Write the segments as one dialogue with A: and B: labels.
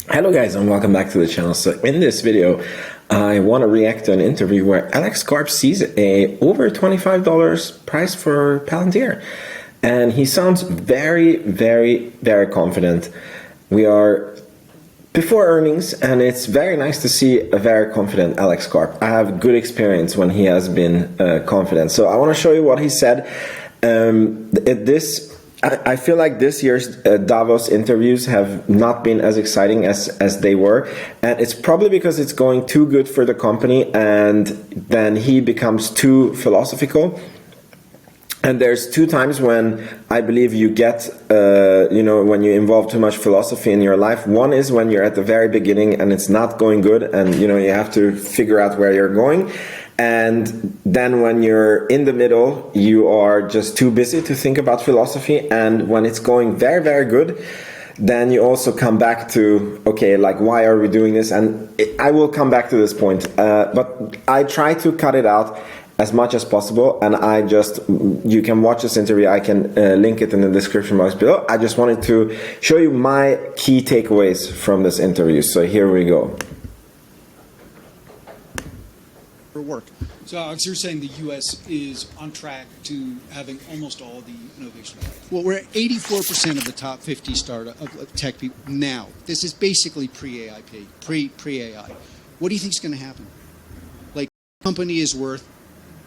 A: Hello guys and welcome back to the channel. So in this video I want to react to an interview where Alex Karp sees a over $25 price for Palantir, and he sounds very confident. We are before earnings and it's very nice to see a very confident Alex Karp. I have good experience when he has been confident. So I want to show you what he said. I feel like this year's Davos interviews have not been as exciting as they were, and it's probably because it's going too good for the company and then he becomes too philosophical. And there's two times when I believe you get, when you involve too much philosophy in your life. One is when you're at the very beginning and it's not going good and you have to figure out where you're going. And then when you're in the middle, you are just too busy to think about philosophy. And when it's going very good, then you also come back to, okay, like, why are we doing this? And I will come back to this point. But I try to cut it out as much as possible. And you can watch this interview. I can link it in the description box below. I just wanted to show you my key takeaways from this interview. So here we go.
B: Work. So, Alex, you're saying the U.S. is on track to having almost all the innovation.
C: Well, we're at 84% of the top 50 startup of tech people now. This is basically pre-AIP, pre-AI. What do you think is going to happen? Like, the company is worth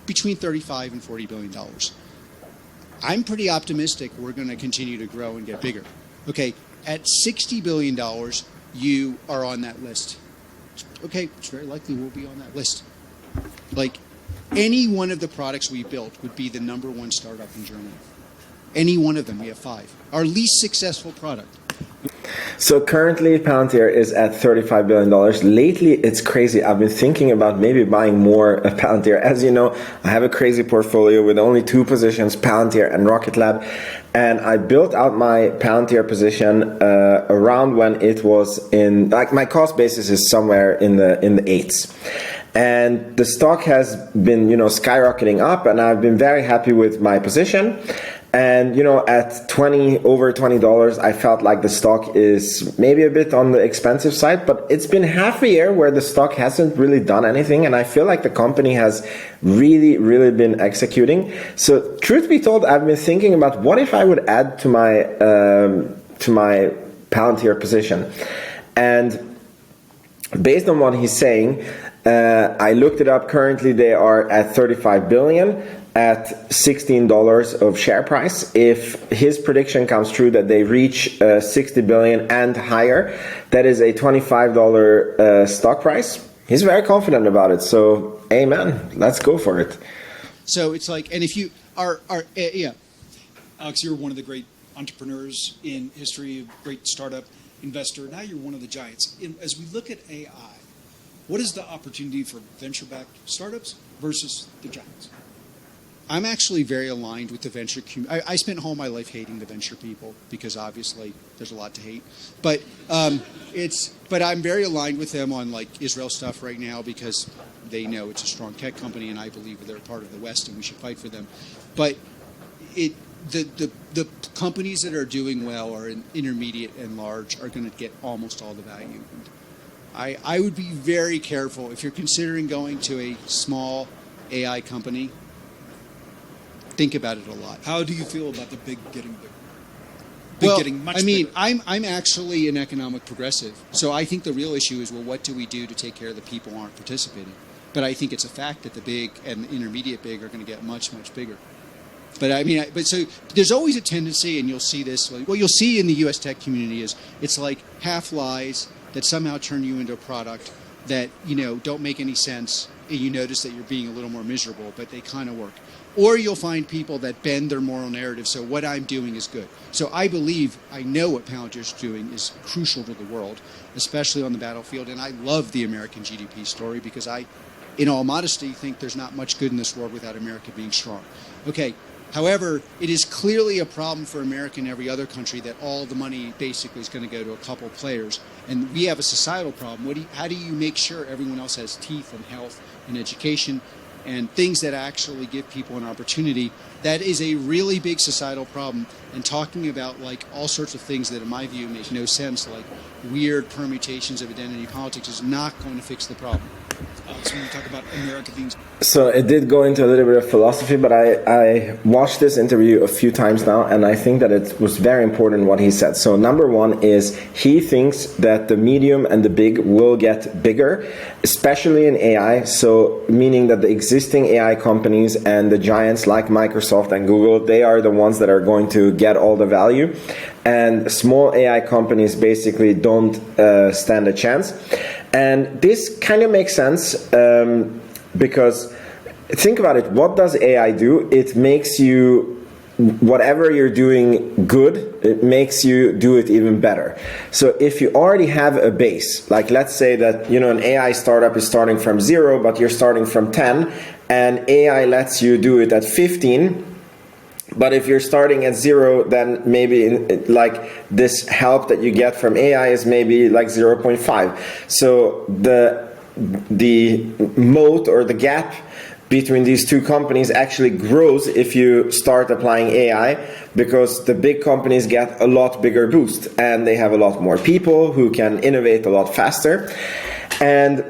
C: between 35 and 40 billion dollars. I'm pretty optimistic we're going to continue to grow and get bigger. Okay, at 60 billion dollars, you are on that list. Okay, it's very likely we'll be on that list. Like, any one of the products we built would be the #1 startup in Germany. Any one of them. We have 5. Our least successful product.
A: So currently Palantir is at $35 billion. Lately it's crazy. I've been thinking about maybe buying more of Palantir. As you know, I have a crazy portfolio with only 2 positions, Palantir and Rocket Lab. And I built out my Palantir position around when it was in, like, my cost basis is somewhere in the 8s. And the stock has been, skyrocketing up, and I've been very happy with my position. And, at over $20, I felt like the stock is maybe a bit on the expensive side, but it's been half a year where the stock hasn't really done anything. And I feel like the company has really been executing. So truth be told, I've been thinking about what if I would add to my Palantir position. And based on what he's saying, I looked it up. Currently they are at 35 billion at $16 of share price. If his prediction comes true that they reach 60 billion and higher, that is a $25 stock price. He's very confident about it. So amen, let's go for it.
C: So it's like, and if you are yeah,
B: Alex, you're one of the great entrepreneurs in history, a great startup investor. Now you're one of the giants. As we look at AI, what is the opportunity for venture-backed startups versus the giants?
C: I'm actually very aligned with the venture community. I spent all my life hating the venture people because obviously there's a lot to hate. But but I'm very aligned with them on, like, Israel stuff right now because they know it's a strong tech company and I believe they're part of the West and we should fight for them. But the companies that are doing well or in intermediate and large are going to get almost all the value. I would be very careful if you're considering going to a small AI company. Think about it a lot.
B: How do you feel about the big getting bigger?
C: Well,
B: getting much
C: I mean,
B: bigger?
C: I'm actually an economic progressive, so I think the real issue is, well, what do we do to take care of the people who aren't participating? But I think it's a fact that the big and the intermediate big are going to get much bigger. But I mean, so there's always a tendency, and you'll see this. What you'll see in the U.S. tech community is it's like half lies that somehow turn you into a product that don't make any sense. And you notice that you're being a little more miserable, but they kind of work. Or you'll find people that bend their moral narrative, so what I'm doing is good. So I know what Palantir's doing is crucial to the world, especially on the battlefield, and I love the American GDP story because I, in all modesty, think there's not much good in this world without America being strong. Okay, however, it is clearly a problem for America and every other country that all the money basically is going to go to a couple players, and we have a societal problem. How do you make sure everyone else has teeth and health and education and things that actually give people an opportunity? That is a really big societal problem. and talking about like all sorts of things that in my view make no sense, like weird permutations of identity politics, is not going to fix the problem.
B: So when you talk about America being...
A: So it did go into a little bit of philosophy, but I watched this interview a few times now, and I think that it was very important what he said. So number one is he thinks that the medium and the big will get bigger, especially in AI. So meaning that the existing AI companies and the giants like Microsoft and Google, they are the ones that are going to get all the value. And small AI companies basically don't stand a chance. And this kind of makes sense because think about it. What does AI do? It makes you, whatever you're doing good, it makes you do it even better. So if you already have a base, like let's say that, you know, an AI startup is starting from 0, but you're starting from 10, and AI lets you do it at 15. But if you're starting at 0, then maybe like this help that you get from AI is maybe like 0.5. So the moat or the gap between these two companies actually grows if you start applying AI, because the big companies get a lot bigger boost and they have a lot more people who can innovate a lot faster. And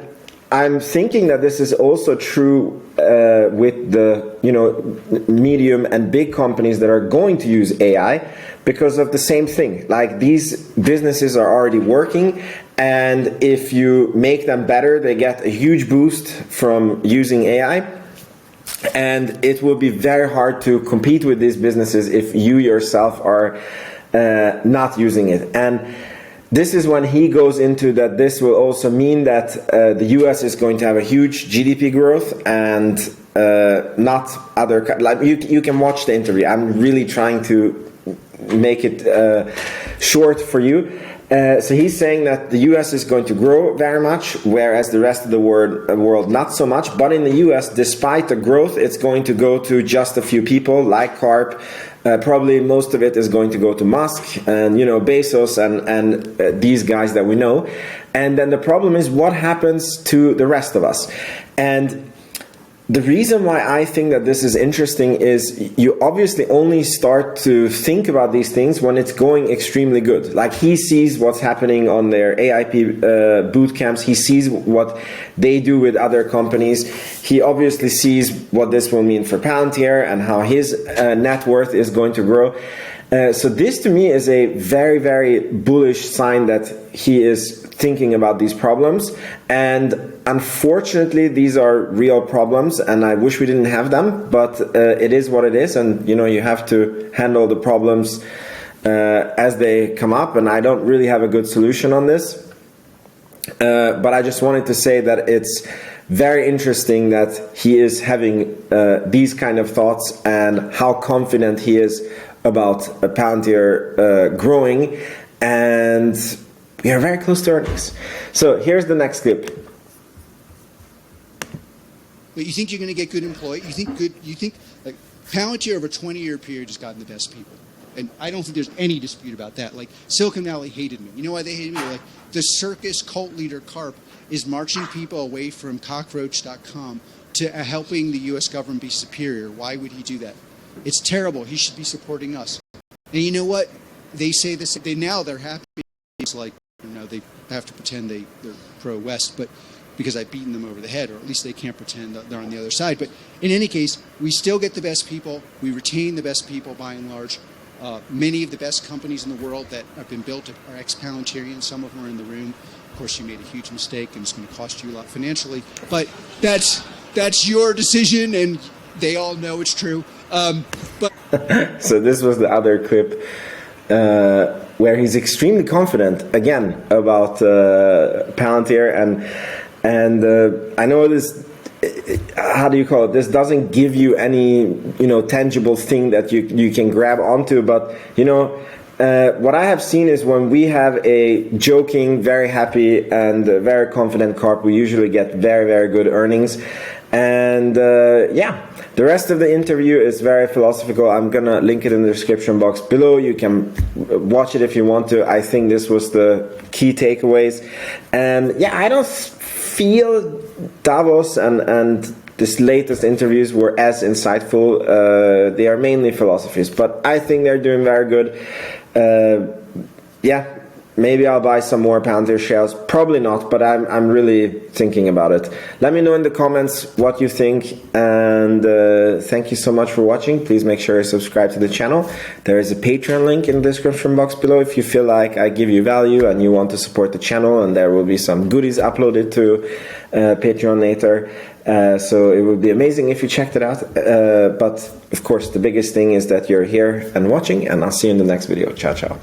A: I'm thinking that this is also true with the, you know, medium and big companies that are going to use AI because of the same thing. Like these businesses are already working, and if you make them better, they get a huge boost from using AI. And it will be very hard to compete with these businesses if you yourself are not using it. And this is when he goes into that this will also mean that the US is going to have a huge GDP growth and not other, like you can watch the interview. I'm really trying to make it short for you. So he's saying that the US is going to grow very much, whereas the rest of the world not so much. But in the US, despite the growth, it's going to go to just a few people like Karp. Probably most of it is going to go to Musk and, you know, Bezos and these guys that we know. And then the problem is what happens to the rest of us. And the reason why I think that this is interesting is you obviously only start to think about these things when it's going extremely good. Like he sees what's happening on their AIP boot camps. He sees what they do with other companies. He obviously sees what this will mean for Palantir and how his net worth is going to grow. So this to me is a very, very bullish sign that he is thinking about these problems. And unfortunately, these are real problems, and I wish we didn't have them, but it is what it is. And, you know, you have to handle the problems as they come up. And I don't really have a good solution on this. But I just wanted to say that it's very interesting that he is having these kind of thoughts and how confident he is about Palantir growing, and we are very close to earnings. So here's the next clip.
C: But you think you're going to get good employees? You think like Palantir over a 20-year period has gotten the best people, and I don't think there's any dispute about that. Like Silicon Valley hated me. You know why they hated me? Like the circus cult leader Karp is marching people away from cockroach.com to helping the U.S. government be superior. Why would he do that? It's terrible. He should be supporting us. And you know what? They say this. They're happy. It's like, you know, they have to pretend they're pro-West, but because I've beaten them over the head, or at least they can't pretend that they're on the other side. But in any case, we still get the best people. We retain the best people by and large. Many of the best companies in the world that have been built are ex-Palantirians. Some of them are in the room. Of course, you made a huge mistake, and it's going to cost you a lot financially. But that's your decision, and they all know it's true. But
A: So this was the other clip where he's extremely confident again about Palantir, and I know this. How do you call it? This doesn't give you any, you know, tangible thing that you can grab onto, but you know. What I have seen is when we have a joking, very happy and very confident Karp, we usually get very, very good earnings. And yeah, the rest of the interview is very philosophical. I'm going to link it in the description box below. You can watch it if you want to. I think this was the key takeaways. And yeah, I don't feel Davos and this latest interviews were as insightful. They are mainly philosophies, but I think they're doing very good. Yeah, maybe I'll buy some more Palantir shares. Probably not, but I'm really thinking about it. Let me know in the comments what you think, and thank you so much for watching. Please make sure you subscribe to the channel. There is a Patreon link in the description box below if you feel like I give you value and you want to support the channel, and there will be some goodies uploaded to Patreon later. So it would be amazing if you checked it out. But of course, the biggest thing is that you're here and watching, and I'll see you in the next video. Ciao, ciao.